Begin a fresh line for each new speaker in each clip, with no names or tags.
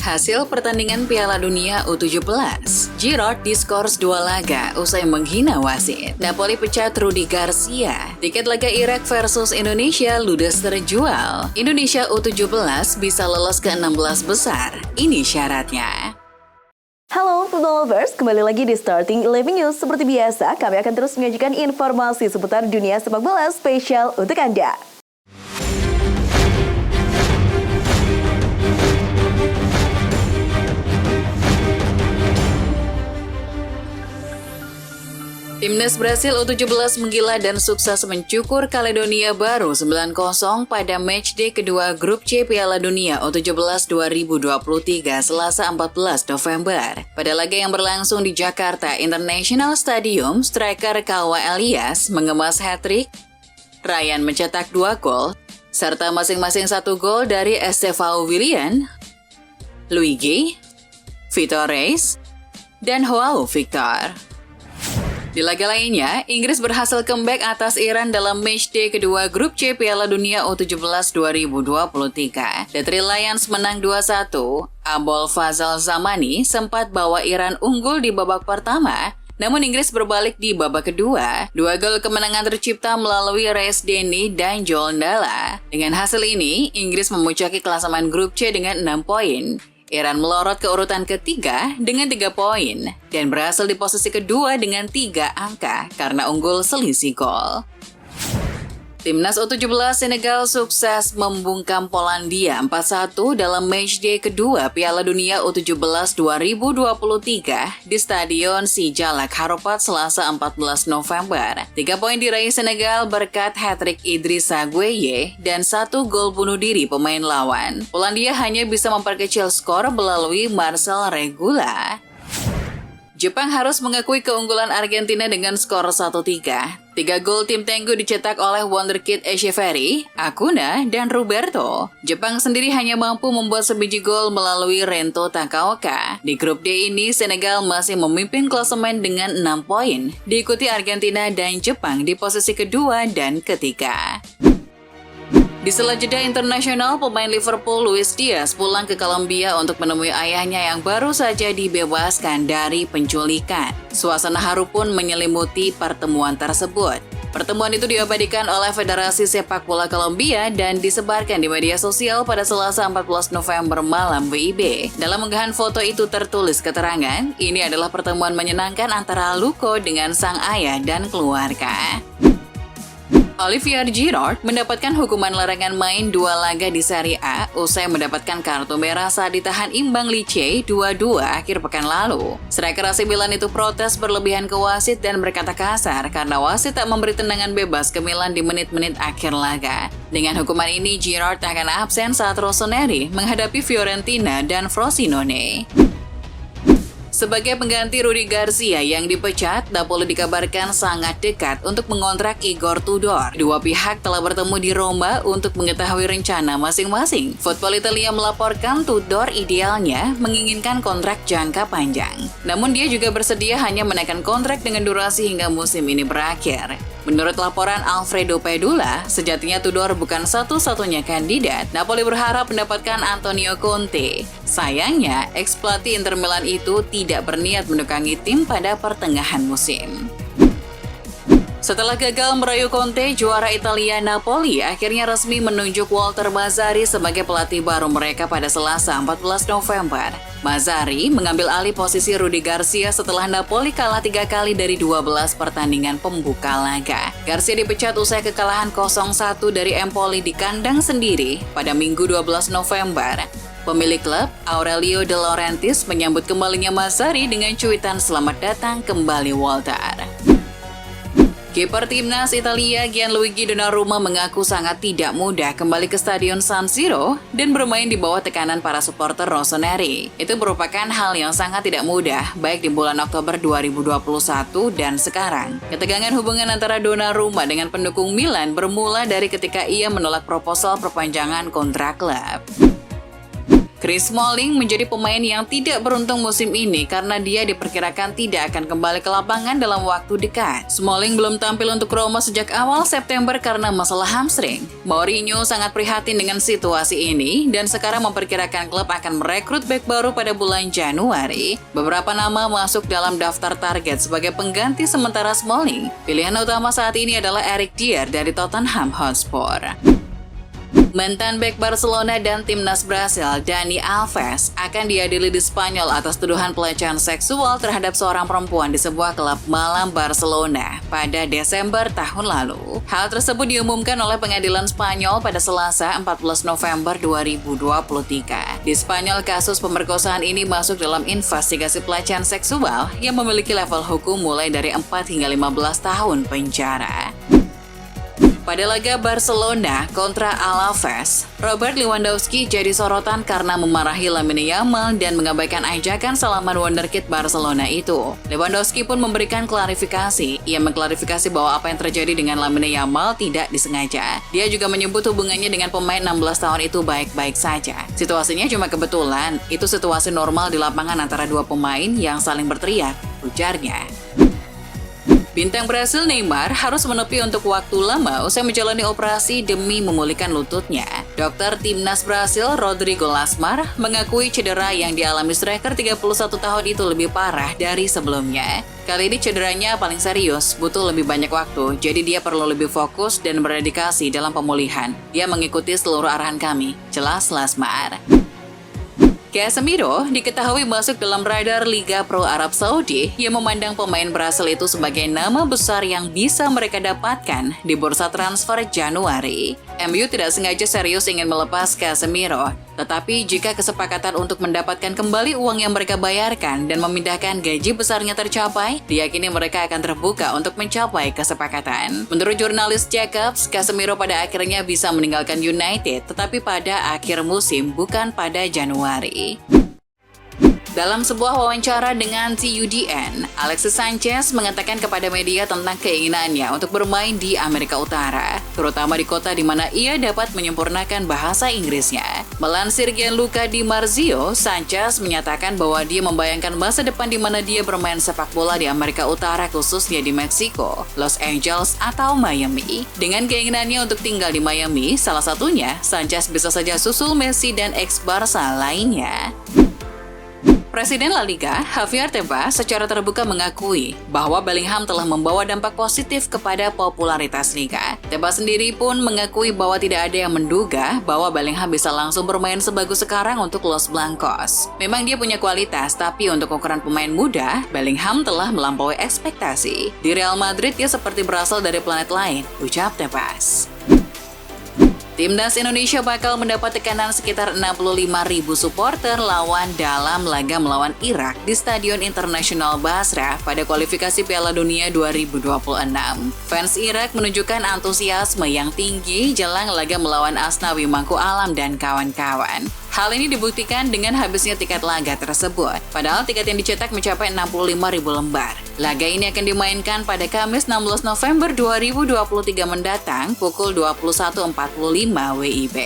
Hasil pertandingan Piala Dunia U17, Giroud diskors 2 laga usai menghina wasit. Napoli pecat Rudi Garcia. Tiket laga Irak versus Indonesia ludes terjual. Indonesia U17 bisa lolos ke 16 besar. Ini syaratnya.
Halo football lovers, kembali lagi di Starting 11 News. Seperti biasa, kami akan terus menyajikan informasi seputar dunia sepak bola spesial untuk Anda.
Timnas Brasil U17 menggila dan sukses mencukur Kaledonia Baru 9-0 pada matchday kedua grup C Piala Dunia U17 2023 Selasa 14 November. Pada laga yang berlangsung di Jakarta International Stadium, striker Kawa Elias mengemas hat-trick, Ryan mencetak 2 gol, serta masing-masing 1 gol dari Estevão Willian, Luigi, Vitor Reis, dan João Victor. Di laga lainnya, Inggris berhasil comeback atas Iran dalam matchday kedua grup C Piala Dunia U17 2023. The Three Lions menang 2-1. Abol Fazal Zamani sempat bawa Iran unggul di babak pertama, namun Inggris berbalik di babak kedua. 2 gol kemenangan tercipta melalui Reis Denny dan Joel Ndala. Dengan hasil ini, Inggris memuncaki klasemen grup C dengan 6 poin. Iran melorot ke urutan ketiga dengan 3 poin dan berhasil di posisi kedua dengan 3 angka karena unggul selisih gol. Timnas U17 Senegal sukses membungkam Polandia 4-1 dalam matchday kedua Piala Dunia U17 2023 di Stadion Sijalak Harupat Selasa 14 November. 3 poin diraih Senegal berkat hat-trick Idrissa Gueye dan 1 gol bunuh diri pemain lawan. Polandia hanya bisa memperkecil skor melalui Marcel Regula. Jepang harus mengakui keunggulan Argentina dengan skor 1-3. 3 gol tim Tenggu dicetak oleh wonderkid Echeverri, Acuna, dan Roberto. Jepang sendiri hanya mampu membuat sebiji gol melalui Rento Takaoka. Di grup D ini, Senegal masih memimpin klasemen dengan 6 poin, diikuti Argentina dan Jepang di posisi kedua dan ketiga. Di sela jeda internasional, pemain Liverpool Luis Diaz pulang ke Kolombia untuk menemui ayahnya yang baru saja dibebaskan dari penculikan. Suasana haru pun menyelimuti pertemuan tersebut. Pertemuan itu diabadikan oleh Federasi Sepak Bola Kolombia dan disebarkan di media sosial pada Selasa 14 November malam WIB. Dalam unggahan foto itu tertulis keterangan, ini adalah pertemuan menyenangkan antara Luco dengan sang ayah dan keluarga. Olivier Giroud mendapatkan hukuman larangan main 2 laga di Serie A usai mendapatkan kartu merah saat ditahan imbang Lecce 2-2 akhir pekan lalu. Striker AC Milan itu protes berlebihan ke wasit dan berkata kasar karena wasit tak memberi tendangan bebas ke Milan di menit-menit akhir laga. Dengan hukuman ini, Giroud akan absen saat Rossoneri menghadapi Fiorentina dan Frosinone. Sebagai pengganti Rudi Garcia yang dipecat, Napoli dikabarkan sangat dekat untuk mengontrak Igor Tudor. Dua pihak telah bertemu di Roma untuk mengetahui rencana masing-masing. Football Italia melaporkan Tudor idealnya menginginkan kontrak jangka panjang. Namun dia juga bersedia hanya menaikkan kontrak dengan durasi hingga musim ini berakhir. Menurut laporan Alfredo Pedula, sejatinya Tudor bukan satu-satunya kandidat. Napoli berharap mendapatkan Antonio Conte. Sayangnya, ex-pelatih Inter Milan itu tidak berniat mendukangi tim pada pertengahan musim. Setelah gagal merayu Conte, juara Italia Napoli akhirnya resmi menunjuk Walter Mazzarri sebagai pelatih baru mereka pada Selasa 14 November. Mazzarri mengambil alih posisi Rudi Garcia setelah Napoli kalah 3 kali dari 12 pertandingan pembuka laga. Garcia dipecat usai kekalahan 0-1 dari Empoli di kandang sendiri pada Minggu 12 November. Pemilik klub, Aurelio De Laurentiis, menyambut kembalinya Mazzarri dengan cuitan selamat datang kembali Walter. Kiper timnas Italia Gianluigi Donnarumma mengaku sangat tidak mudah kembali ke Stadion San Siro dan bermain di bawah tekanan para supporter Rossoneri. Itu merupakan hal yang sangat tidak mudah, baik di bulan Oktober 2021 dan sekarang. Ketegangan hubungan antara Donnarumma dengan pendukung Milan bermula dari ketika ia menolak proposal perpanjangan kontrak klub. Chris Smalling menjadi pemain yang tidak beruntung musim ini karena dia diperkirakan tidak akan kembali ke lapangan dalam waktu dekat. Smalling belum tampil untuk Roma sejak awal September karena masalah hamstring. Mourinho sangat prihatin dengan situasi ini dan sekarang memperkirakan klub akan merekrut bek baru pada bulan Januari. Beberapa nama masuk dalam daftar target sebagai pengganti sementara Smalling. Pilihan utama saat ini adalah Eric Dier dari Tottenham Hotspur. Mantan bek Barcelona dan timnas Brasil, Dani Alves, akan diadili di Spanyol atas tuduhan pelecehan seksual terhadap seorang perempuan di sebuah klub malam Barcelona pada Desember tahun lalu. Hal tersebut diumumkan oleh pengadilan Spanyol pada Selasa 14 November 2023. Di Spanyol, kasus pemerkosaan ini masuk dalam investigasi pelecehan seksual yang memiliki level hukum mulai dari 4 hingga 15 tahun penjara. Pada laga Barcelona kontra Alaves, Robert Lewandowski jadi sorotan karena memarahi Lamine Yamal dan mengabaikan ajakan salaman wonderkid Barcelona itu. Lewandowski pun memberikan klarifikasi. Ia mengklarifikasi bahwa apa yang terjadi dengan Lamine Yamal tidak disengaja. Dia juga menyebut hubungannya dengan pemain 16 tahun itu baik-baik saja. Situasinya cuma kebetulan, itu situasi normal di lapangan antara dua pemain yang saling berteriak, ujarnya. Bintang Brasil Neymar harus menepi untuk waktu lama usai menjalani operasi demi memulihkan lututnya. Dokter timnas Brasil Rodrigo Lasmar mengakui cedera yang dialami striker 31 tahun itu lebih parah dari sebelumnya. Kali ini cederanya paling serius, butuh lebih banyak waktu, jadi dia perlu lebih fokus dan berdedikasi dalam pemulihan. Dia mengikuti seluruh arahan kami, jelas Lasmar. Casemiro diketahui masuk dalam radar Liga Pro Arab Saudi yang memandang pemain Brasil itu sebagai nama besar yang bisa mereka dapatkan di bursa transfer Januari. MU tidak sengaja serius ingin melepas Casemiro, tetapi jika kesepakatan untuk mendapatkan kembali uang yang mereka bayarkan dan memindahkan gaji besarnya tercapai, diyakini mereka akan terbuka untuk mencapai kesepakatan. Menurut jurnalis Jacobs, Casemiro pada akhirnya bisa meninggalkan United, tetapi pada akhir musim, bukan pada Januari. Dalam sebuah wawancara dengan TUDN, Alexis Sanchez mengatakan kepada media tentang keinginannya untuk bermain di Amerika Utara, terutama di kota di mana ia dapat menyempurnakan bahasa Inggrisnya. Melansir Gianluca Di Marzio, Sanchez menyatakan bahwa dia membayangkan masa depan di mana dia bermain sepak bola di Amerika Utara, khususnya di Meksiko, Los Angeles, atau Miami. Dengan keinginannya untuk tinggal di Miami, salah satunya, Sanchez bisa saja susul Messi dan ex-Barca lainnya. Presiden La Liga, Javier Tebas, secara terbuka mengakui bahwa Bellingham telah membawa dampak positif kepada popularitas Liga. Tebas sendiri pun mengakui bahwa tidak ada yang menduga bahwa Bellingham bisa langsung bermain sebagus sekarang untuk Los Blancos. Memang dia punya kualitas, tapi untuk ukuran pemain muda, Bellingham telah melampaui ekspektasi. Di Real Madrid, dia seperti berasal dari planet lain, ucap Tebas. Timnas Indonesia bakal mendapat tekanan sekitar 65.000 supporter lawan dalam laga melawan Irak di Stadion Internasional Basra pada kualifikasi Piala Dunia 2026. Fans Irak menunjukkan antusiasme yang tinggi jelang laga melawan Asnawi Mangku Alam dan kawan-kawan. Hal ini dibuktikan dengan habisnya tiket laga tersebut, padahal tiket yang dicetak mencapai 65.000 lembar. Laga ini akan dimainkan pada Kamis 16 November 2023 mendatang pukul 21.45 WIB.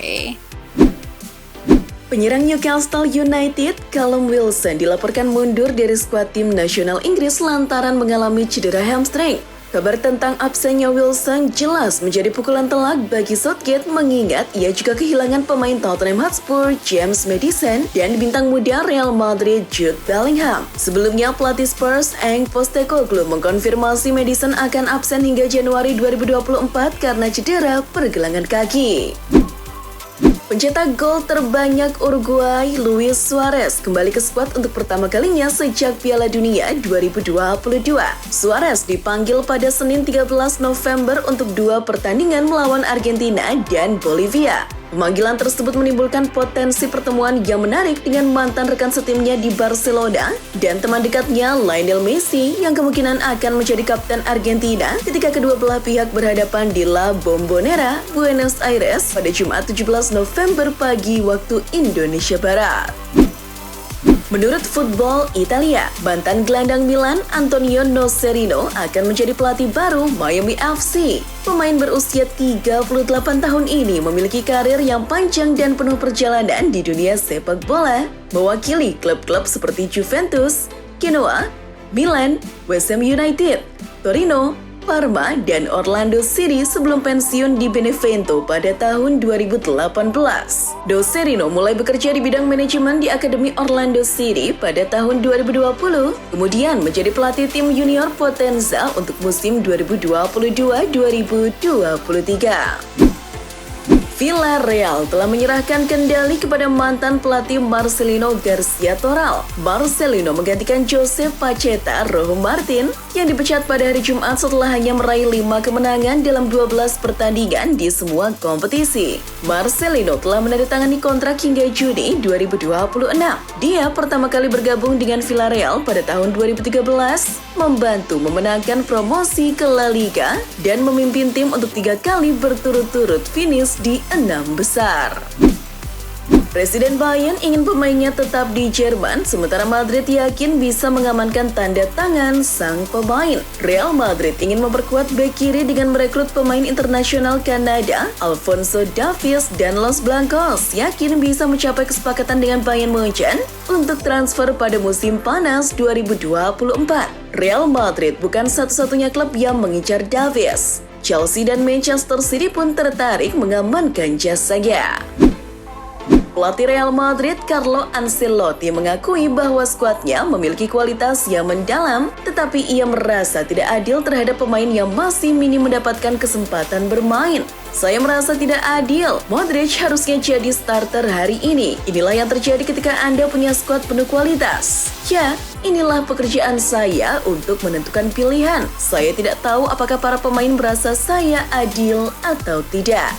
Penyerang Newcastle United, Callum Wilson dilaporkan mundur dari skuad tim nasional Inggris lantaran mengalami cedera hamstring. Kabar tentang absennya Wilson jelas menjadi pukulan telak bagi Southgate mengingat ia juga kehilangan pemain Tottenham Hotspur James Maddison dan bintang muda Real Madrid Jude Bellingham. Sebelumnya pelatih Spurs Ange Postecoglou mengkonfirmasi Maddison akan absen hingga Januari 2024 karena cedera pergelangan kaki. Pencetak gol terbanyak Uruguay, Luis Suarez, kembali ke skuad untuk pertama kalinya sejak Piala Dunia 2022. Suarez dipanggil pada Senin 13 November untuk 2 pertandingan melawan Argentina dan Bolivia. Pemanggilan tersebut menimbulkan potensi pertemuan yang menarik dengan mantan rekan setimnya di Barcelona dan teman dekatnya Lionel Messi yang kemungkinan akan menjadi kapten Argentina ketika kedua belah pihak berhadapan di La Bombonera, Buenos Aires pada Jumat 17 November pagi waktu Indonesia Barat. Menurut Football Italia, mantan gelandang Milan Antonio Nocerino akan menjadi pelatih baru Miami FC. Pemain berusia 38 tahun ini memiliki karir yang panjang dan penuh perjalanan di dunia sepak bola, mewakili klub-klub seperti Juventus, Genoa, Milan, West Ham United, Torino, Parma, dan Orlando City sebelum pensiun di Benevento pada tahun 2018. Nocerino mulai bekerja di bidang manajemen di Akademi Orlando City pada tahun 2020, kemudian menjadi pelatih tim junior Potenza untuk musim 2022-2023. Villarreal telah menyerahkan kendali kepada mantan pelatih Marcelino Garcia Toral. Marcelino menggantikan Josep Pacheta Rojo Martin yang dipecat pada hari Jumat setelah hanya meraih 5 kemenangan dalam 12 pertandingan di semua kompetisi. Marcelino telah menandatangani kontrak hingga Juni 2026. Dia pertama kali bergabung dengan Villarreal pada tahun 2013, membantu memenangkan promosi ke La Liga dan memimpin tim untuk 3 kali berturut-turut finish di 6 besar. Presiden Bayern ingin pemainnya tetap di Jerman, sementara Madrid yakin bisa mengamankan tanda tangan sang pemain. Real Madrid ingin memperkuat bek kiri dengan merekrut pemain internasional Kanada, Alphonso Davies, dan Los Blancos yakin bisa mencapai kesepakatan dengan Bayern Munchen untuk transfer pada musim panas 2024. Real Madrid bukan satu-satunya klub yang mengincar Davies. Chelsea dan Manchester City pun tertarik mengamankan jasanya. Pelatih Real Madrid Carlo Ancelotti mengakui bahwa skuadnya memiliki kualitas yang mendalam, tetapi ia merasa tidak adil terhadap pemain yang masih minim mendapatkan kesempatan bermain. Saya merasa tidak adil. Modric harusnya jadi starter hari ini. Inilah yang terjadi ketika Anda punya skuad penuh kualitas. Ya, inilah pekerjaan saya untuk menentukan pilihan. Saya tidak tahu apakah para pemain merasa saya adil atau tidak.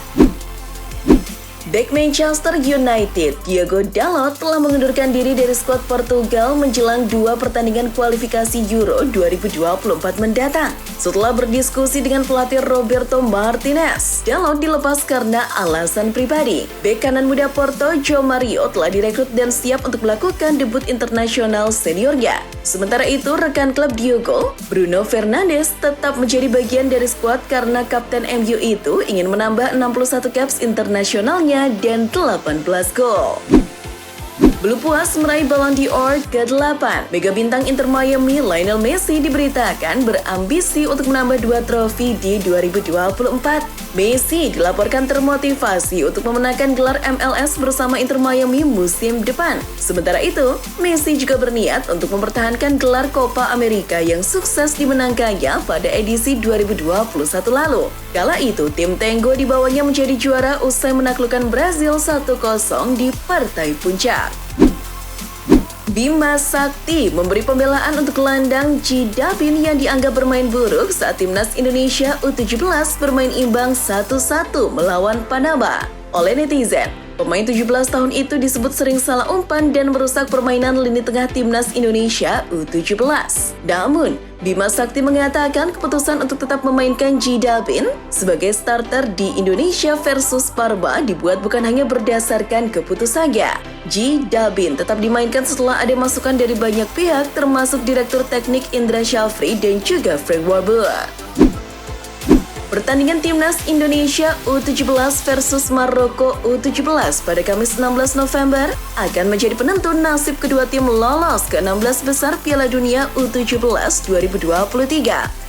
Bek Manchester United, Diogo Dalot telah mengundurkan diri dari skuad Portugal menjelang 2 pertandingan kualifikasi Euro 2024 mendatang. Setelah berdiskusi dengan pelatih Roberto Martinez, Dalot dilepas karena alasan pribadi. Bek kanan muda Porto, João Mario, telah direkrut dan siap untuk melakukan debut internasional seniornya. Sementara itu, rekan klub Diogo, Bruno Fernandes, tetap menjadi bagian dari skuad karena kapten MU itu ingin menambah 61 caps internasionalnya dan 18 gol. Belum puas meraih Ballon d'Or ke-8, mega bintang Inter Miami Lionel Messi diberitakan berambisi untuk menambah 2 trofi di 2024. Messi dilaporkan termotivasi untuk memenangkan gelar MLS bersama Inter Miami musim depan. Sementara itu, Messi juga berniat untuk mempertahankan gelar Copa America yang sukses dimenangkannya pada edisi 2021 lalu. Kala itu, tim Tango dibawanya menjadi juara usai menaklukkan Brazil 1-0 di partai puncak. Bima Sakti memberi pembelaan untuk gelandang Ji Dabin yang dianggap bermain buruk saat timnas Indonesia U17 bermain imbang 1-1 melawan Panama. Oleh netizen, pemain 17 tahun itu disebut sering salah umpan dan merusak permainan lini tengah timnas Indonesia U17. Namun, Bima Sakti mengatakan keputusan untuk tetap memainkan Ji Dabin sebagai starter di Indonesia versus Parma dibuat bukan hanya berdasarkan keputusannya. Ji Dabin tetap dimainkan setelah ada masukan dari banyak pihak termasuk Direktur Teknik Indra Syafri dan juga Frank Warburg. Pertandingan timnas Indonesia U17 versus Maroko U17 pada Kamis 16 November akan menjadi penentu nasib kedua tim lolos ke 16 besar Piala Dunia U17 2023.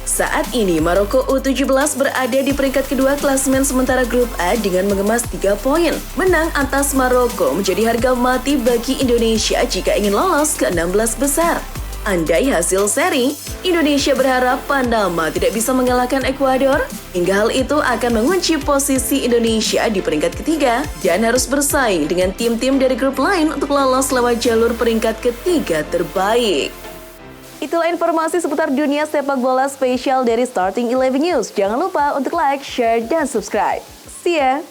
Saat ini Maroko U17 berada di peringkat kedua klasemen sementara grup A dengan mengemas 3 poin. Menang atas Maroko menjadi harga mati bagi Indonesia jika ingin lolos ke 16 besar. Andai hasil seri, Indonesia berharap Panama tidak bisa mengalahkan Ekuador, hingga hal itu akan mengunci posisi Indonesia di peringkat ketiga dan harus bersaing dengan tim-tim dari grup lain untuk lolos lewat jalur peringkat ketiga terbaik. Itulah informasi seputar dunia sepak bola spesial dari Starting 11 News. Jangan lupa untuk like, share, dan subscribe. See ya!